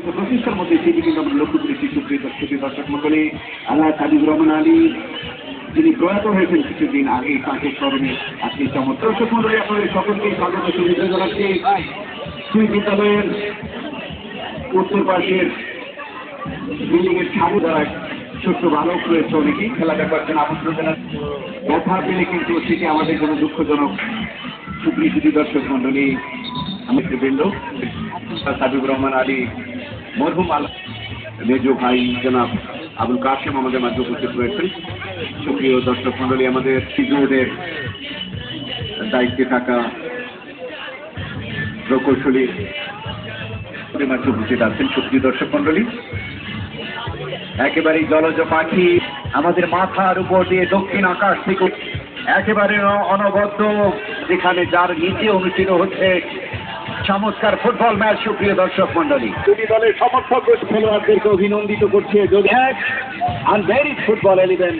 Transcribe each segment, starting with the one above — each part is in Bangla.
প্রচেষ্টার মধ্যে সেটি কিন্তু আমরা লক্ষ্য করেছি। সুপ্রিয় দর্শক মন্ডলী, আল্লাহ হাবিবুর রহমান আলী যিনি প্রয়াত হয়েছেন কিছুদিন আগে, তাঁকে স্মরণে আজকে চমৎকার। দর্শক মন্ডলী, আপনাদের সকলকে স্বাগত শুভেচ্ছা জানাচ্ছি। দুই বিদ্যালয়ের উত্তর পাশের বিল্ডিং এর ছাদে যারা ছোট্ট বালক রয়েছে, অনেকেই খেলা দেখার জন্য আমন্ত্রণ জানান। ব্যথা পেলে কিন্তু সেটি আমাদের জন্য দুঃখজনক। সুপ্রিয় দর্শক মন্ডলী, আমাদের বৃন্দ হাবিবুর রহমান আলী মরহুম মেজ ভাই জনাব আবুল কাশেম আমাদের মাঝে উপস্থিত রয়েছেন। সুপ্রিয় দর্শক মন্ডলী, আমাদের সিজুরের দায়িত্বে থাকা প্রকৌশলী মাঝে উপস্থিত আছেন। সুপ্রিয় দর্শক মন্ডলী, একেবারেই জলজ পাখি আমাদের মাথার উপর দিয়ে দক্ষিণ আকাশ থেকে একেবারে অনবদ্য, যেখানে যার নিচে অনুষ্ঠিত হচ্ছে চমৎকার ফুটবল ম্যাচ। সুপ্রিয় দর্শক মন্ডলী, দুটি দলের সমর্থক খেলোয়াড়দেরকে অভিনন্দিত করছে। আনভেরিড ফুটবল 11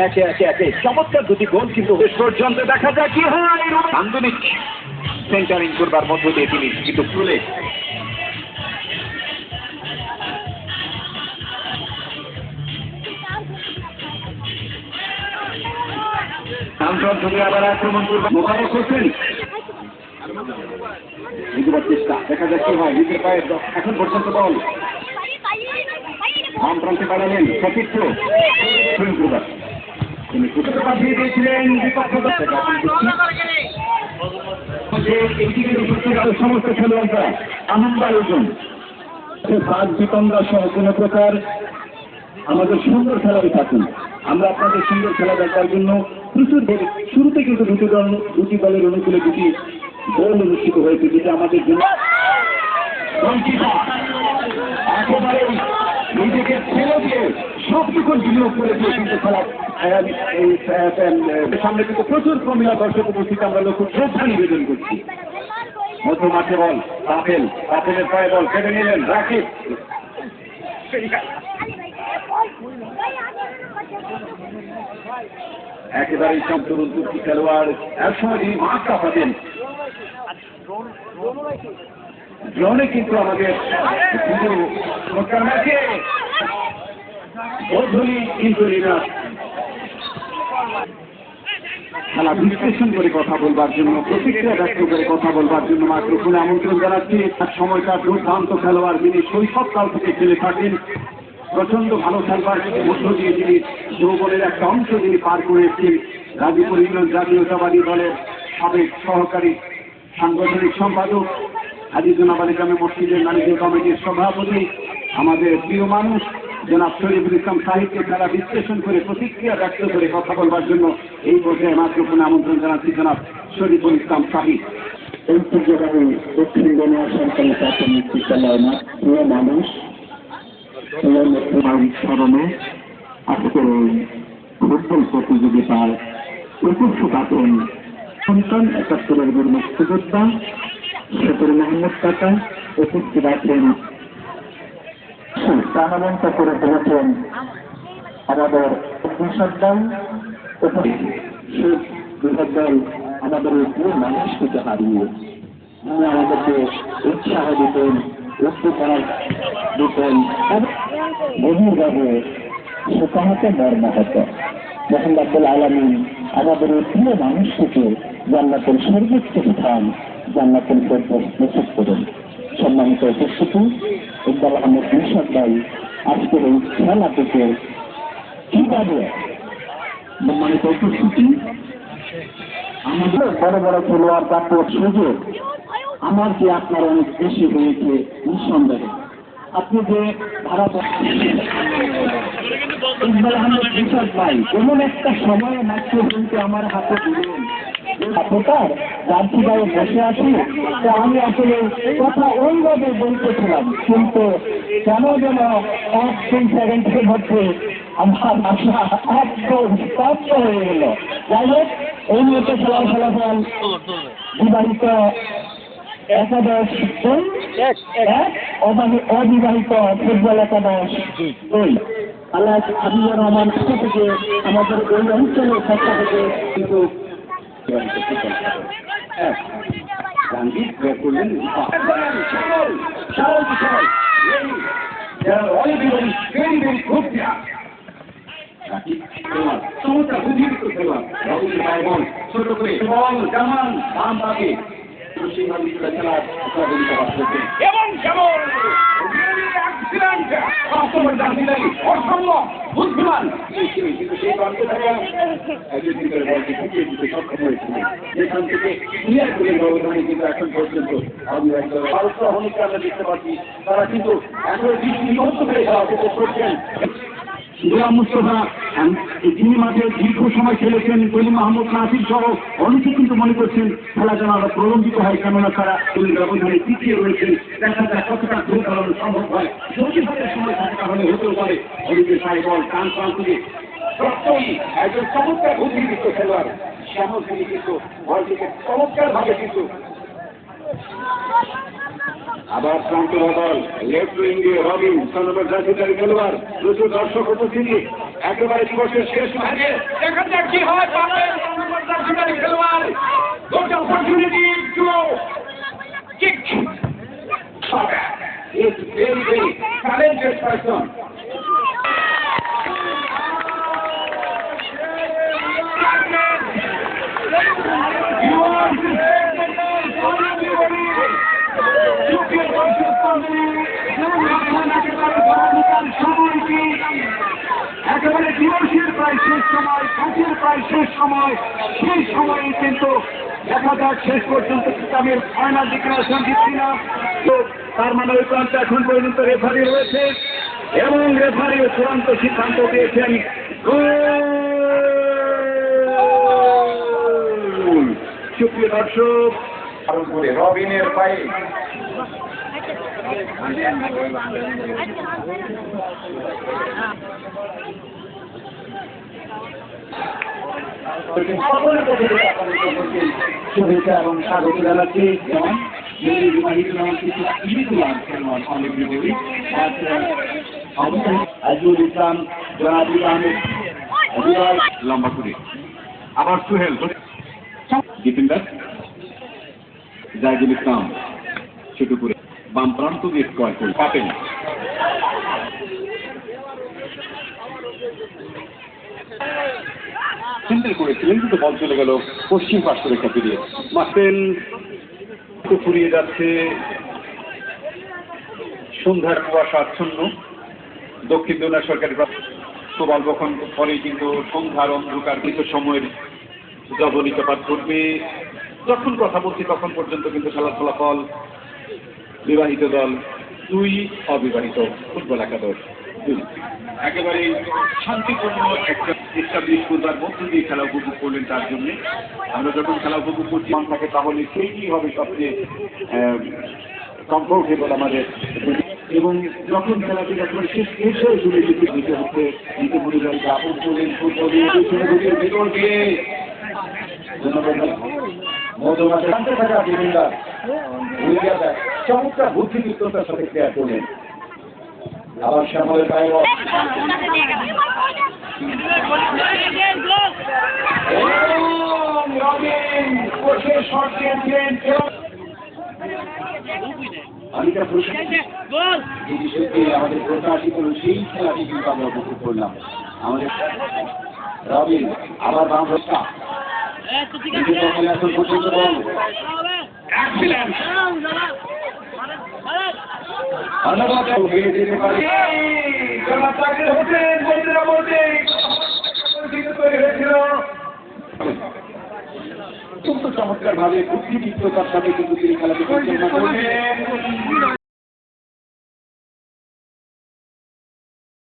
একে চমৎকার দুটি গোল, কিন্তু শেষ পর্যন্ত দেখা যায় কি হয়। আন্দোলিক সেন্টারিং করবার মধ্য দিয়ে তিনি কিন্তু তুলে আবার আক্রমণ করবেন মোবারক হোসেন। চেষ্টা দেখা যাক কি হয়। নিজের পায়ে এখন পর্যন্ত বল বাম প্রান্তে বাড়ালেন সতীর্থ তিনি পাঠিয়ে দিয়েছিলেন সমস্ত খেলোয়াড়রা আনন্দ আয়োজন সাত বিতন্ডা সহ কোনো প্রকার আমাদের সুন্দর খেলায় থাকুন। আমরা আপনাদের সুন্দর খেলা দেখার জন্য প্রচুর শুরুতে কিন্তু দুটি দলের অনুকূলে দুটি গোল অনুষ্ঠিত হয়েছে, যেটা আমাদের জন্য একেবারে নিজেকে ছেড়ে দিয়ে সবটুকু বিনিয়োগ করেছে। কিন্তু খেলার সামনে কিন্তু প্রচুর প্রমিলা দর্শক উপস্থিত, আমরা লক্ষ্য শ্রদ্ধা নিবেদন করছি। মধ্য মাঠে বল রাফেলের পায়ে বল কেটে নিলেন রাকিব। একেবারেই সব তরুণ তুর্কি খেলোয়াড় একসময় তিনি মাঠটা পাবেন ড্রোনে, কিন্তু আমাদের কিন্তু খেলা বিশ্লেষণ করে কথা বলবার জন্য, প্রতিক্রিয়া ব্যক্ত করে কথা বলবার জন্য মাইক্রোফোনে আমন্ত্রণ জানাচ্ছি এক সময়কার দুর্দান্ত খেলোয়াড়, যিনি শৈশবকাল থেকে খেলে থাকেন। প্রচন্ড ভালো খেলবার মধ্য দিয়ে তিনি যৌবনের একটা অংশ তিনি পার করে এসেছেন। গাজীপুর ইউনিয়ন জাতীয়তাবাদী দলের সাবেক সহকারী সাংগঠনিক সম্পাদক, আজিজুল আলী গ্রামে মসজিদের নারীদের কমিটির সভাপতি, আমাদের প্রিয় মানুষ জনাব শরীফুল ইসলাম সাহিবকে খেলা বিশ্লেষণ করে প্রতিক্রিয়া ব্যক্ত করে কথা বলবার জন্য এই পর্যায়ে মাইক্রোফোনে আমন্ত্রণ জানাচ্ছি জনাব শরীফুল ইসলাম সাহিব। ঐতিহ্যবাহী দক্ষিণ দুনিয়া সরকারি প্রাথমিক বিদ্যালয় প্রিয় মানুষ স্মরণে আজকের এই ফুটবল প্রতিযোগিতার উপস্থিত সন্তান ৭১-এর বীর মুক্তিযোদ্ধা শফির মাহমুদ কাকা উপস্থিত আছেন। প্রাণবন্ত করে তুলেছেন আমাদের কৃষকদল দল আমাদের এই প্রিয় মানুষটিকে হারিয়ে আমাদেরকে উৎসাহ দিতেন, উদ্দীপনা দিতেন, গভীরভাবে সুকাহতে মর্ম হতো। মোহাম্মদ আব্দুল আলামিন আমাদের এই প্রিয় মানুষটিকে জান্নাতুল সর্বোচ্চ স্থান, জান্নাতুল ফেরদৌস নসিব করুন। সম্মানিত উপস্থিতি, ইকবাল আহমেদ কৃষক ভাই আজকের এই খেলাটিকে কিভাবে সম্মানিত উপস্থিতি আমাদের বড় বড় খেলোয়াড় প্রাপ্য সুযোগ আমার যে আপনার অনেক বেশি হয়েছে নিঃসন্দেহে। আপনি যে ভারত ইকবাল আহমেদ কৃষক ভাই এমন একটা সময়ে মাত্র কিন্তু আমার হাতে দিলেন সাপোর্টার জার্সি গায়ে বসে আছি, তো আমি আসলে কথা ওইভাবে বলতেছিলাম, কিন্তু কেন যেন 1-2 সেকেন্ডের মধ্যে আমার ভাষা একদম স্তব্ধ হয়ে গেল। যাই হোক, এই মুহূর্তে খেলার ফলাফল বিবাহিত একাদশ 2, অবিবাহিত ফুটবল একাদশ 2। আল্লাহ হাবিবুর রহমান থেকে আমাদের ওই অঞ্চলের পক্ষ থেকে কিন্তু গান্ধী প্রয়োগ করলেন চমৎকার বুদ্ধিযুক্ত খেলোয়াড় ছোট করে জামান বাম পাকে খেলার এবং কেমন অসম্ভব বুদ্ধিমান কিন্তু সেই প্রান্তে থাকা সক্ষম হয়েছিল যেখান থেকে ক্লিয়ার করে ব্যবধানে কিন্তু এখন পর্যন্ত ভারতীয় অনেককে আমরা দেখতে পাচ্ছি তারা কিন্তু এখন বিভক্ত হয়ে যাওয়া করছেন। গোলাম মুস্তফা তিনি মাঠে দীর্ঘ সময় খেলেছেন, কলিম মাহমুদ নাসির সহ অনেকে কিন্তু মনে করছেন খেলা যেন আরো প্রলম্বিত হয়, কেননা তারা ব্যবধানে পিছিয়ে রয়েছেন। দেখা যায় কতটা ভুল চালানো সম্ভব হয়, যদি হাতের সময় থাকে তাহলে হতেও পারে। অনেকে সাই বল টান প্রান্তে সত্যই একজন চমৎকার বুদ্ধিযুক্ত খেলোয়াড় শ্যামল তিনি কিন্তু বলটিকে চমৎকার ভাবে কিন্তু আবার প্রান্ত বদল লেফট উইঙ্গে রবিন নম্বর জাতীয় খেলোয়াড় প্রচুর দর্শক উপস্থিতি একেবারে দিবসের শেষ ভাগে দেখা যাক কি হয়। খেলোয়াড় opportunity to kick is very very talented person. একেবারে দিবসের প্রায় শেষ সময়, কাজের প্রায় শেষ সময়, সেই সময়ে কিন্তু দেখা যাক শেষ পর্যন্ত কিতাবের ফাইনাল ডিক্লারেশন দিচ্ছি না। তো তার মানে ওই প্রান্তে এখন পর্যন্ত রেফারি রয়েছে এবং রেফারি চূড়ান্ত সিদ্ধান্ত দিয়েছেন সুপ্রিয় দর্শক রবিনের পায়ে শুভেচ্ছা এবং স্বাগত জানাচ্ছি। আজিজুল ইসলাম, জনাবুল আহমেদ লম্বা করে আবার সুহেল ডিফেন্ডার জাহিদুল ইসলাম ছোট করে বাম প্রান্ত দিয়ে স্কোয়ার করে পাবেন। সেন্টার করেছিলেন কিন্তু বল চলে গেল পশ্চিম পার্শ্ব রেখা পেরিয়ে। মাসেল ফুরিয়ে যাচ্ছে, সন্ধ্যার কুয়াশা আচ্ছন্ন। দক্ষিণ দোনা সরকারি খুব অল্পক্ষণ পরেই কিন্তু সন্ধ্যার অন্ধকার কিছু সময়ের জবনিকাপাত করবে। যখন কথা বলছি তখন পর্যন্ত কিন্তু খেলার ফলাফল বিবাহিত দল 2, অবিবাহিত ফুটবল একাদশ 2। একেবারে শান্তিপূর্ণ একটা এস্টাবলিশ করবার মধ্য দিয়ে খেলা উপভোগ করলেন। তার জন্য আমরা যখন খেলা উপভোগ করছি থাকে তাহলে সেইটি হবে সবচেয়ে কমফোর্টেবল আমাদের। এবং যখন খেলাটি যখন শেষ হয়ে জুড়ে দিতে হচ্ছে নিতে পরিবারকে আপন করলেন ভিতর দিয়ে মধ্যমাঠে শান্তি থাকা ডিফেন্ডার চমৎকার বুদ্ধিযুক্ততার সাথে ক্রিয়া করলেন। আবার শ্যামলের পায়ে আমাদের প্রত্যাশিত সেই খেলাটি কিন্তু আমরা উপভোগ করলাম। আমাদের রবিন আবার বাম রক্ষা এখন পর্যন্ত অত্যন্ত চমৎকার ভাবে বুদ্ধিদীপ্ততার সাথে কিন্তু তিনি খেলাটি পরিচালনা করবেন।